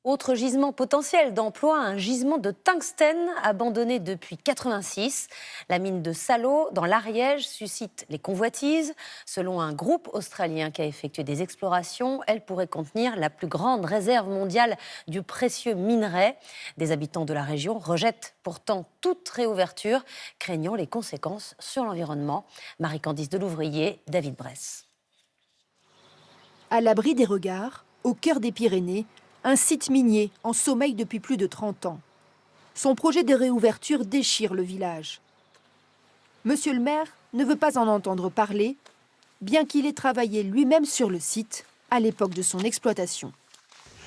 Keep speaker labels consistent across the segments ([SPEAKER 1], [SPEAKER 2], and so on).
[SPEAKER 1] Autre gisement potentiel d'emploi, un gisement de tungstène abandonné depuis 1986. La mine de Salo, dans l'Ariège, suscite les convoitises. Selon un groupe australien qui a effectué des explorations, elle pourrait contenir la plus grande réserve mondiale du précieux minerai. Des habitants de la région rejettent pourtant toute réouverture, craignant les conséquences sur l'environnement. Marie-Candice Delouvrier, David Bress.
[SPEAKER 2] À l'abri des regards, au cœur des Pyrénées, un site minier en sommeil depuis plus de 30 ans. Son projet de réouverture déchire le village. Monsieur le maire ne veut pas en entendre parler, bien qu'il ait travaillé lui-même sur le site à l'époque de son exploitation.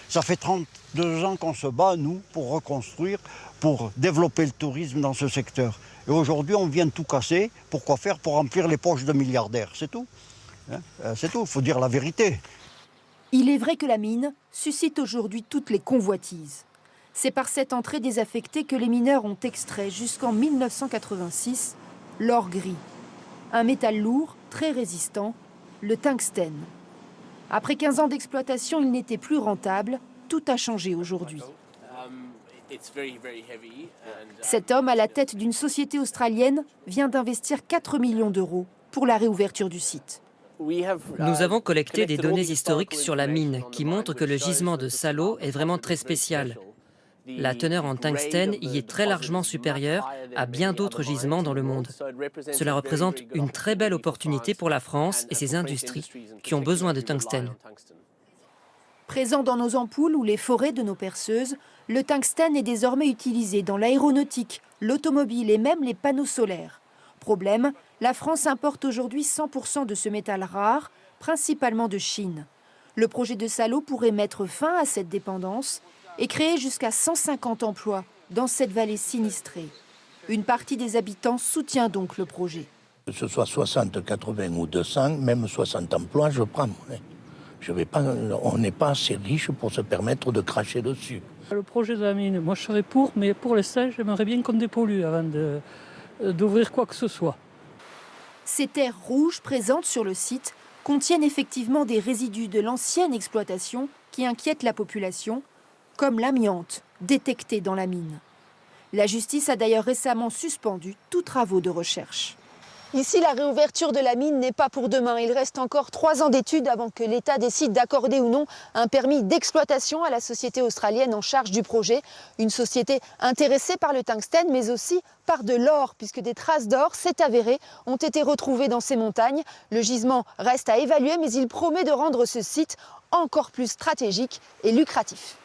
[SPEAKER 3] Ça fait 32 ans qu'on se bat, nous, pour reconstruire, pour développer le tourisme dans ce secteur. Et aujourd'hui, on vient de tout casser. Pourquoi faire? Pour remplir les poches de milliardaires, c'est tout. C'est tout, il faut dire la vérité.
[SPEAKER 2] Il est vrai que la mine suscite aujourd'hui toutes les convoitises. C'est par cette entrée désaffectée que les mineurs ont extrait jusqu'en 1986 l'or gris. Un métal lourd, très résistant, le tungstène. Après 15 ans d'exploitation, il n'était plus rentable. Tout a changé aujourd'hui. Cet homme à la tête d'une société australienne vient d'investir 4 millions d'euros pour la réouverture du site.
[SPEAKER 4] Nous avons collecté des données historiques sur la mine qui montrent que le gisement de Salo est vraiment très spécial. La teneur en tungstène y est très largement supérieure à bien d'autres gisements dans le monde. Cela représente une très belle opportunité pour la France et ses industries qui ont besoin de tungstène.
[SPEAKER 2] Présent dans nos ampoules ou les forêts de nos perceuses, le tungstène est désormais utilisé dans l'aéronautique, l'automobile et même les panneaux solaires. Problème, la France importe aujourd'hui 100% de ce métal rare, principalement de Chine. Le projet de Salo pourrait mettre fin à cette dépendance et créer jusqu'à 150 emplois dans cette vallée sinistrée. Une partie des habitants soutient donc le projet.
[SPEAKER 5] Que ce soit 60, 80 ou 200, même 60 emplois, je prends. On n'est pas assez riche pour se permettre de cracher dessus.
[SPEAKER 6] Le projet de la mine, moi je serais pour, mais pour l'instant, j'aimerais bien qu'on dépollue avant d'ouvrir quoi que ce soit.
[SPEAKER 2] Ces terres rouges présentes sur le site contiennent effectivement des résidus de l'ancienne exploitation qui inquiètent la population, comme l'amiante détecté dans la mine. La justice a d'ailleurs récemment suspendu tous travaux de recherche.
[SPEAKER 7] Ici, la réouverture de la mine n'est pas pour demain. Il reste encore 3 ans d'études avant que l'État décide d'accorder ou non un permis d'exploitation à la société australienne en charge du projet. Une société intéressée par le tungstène, mais aussi par de l'or, puisque des traces d'or, c'est avéré, ont été retrouvées dans ces montagnes. Le gisement reste à évaluer, mais il promet de rendre ce site encore plus stratégique et lucratif.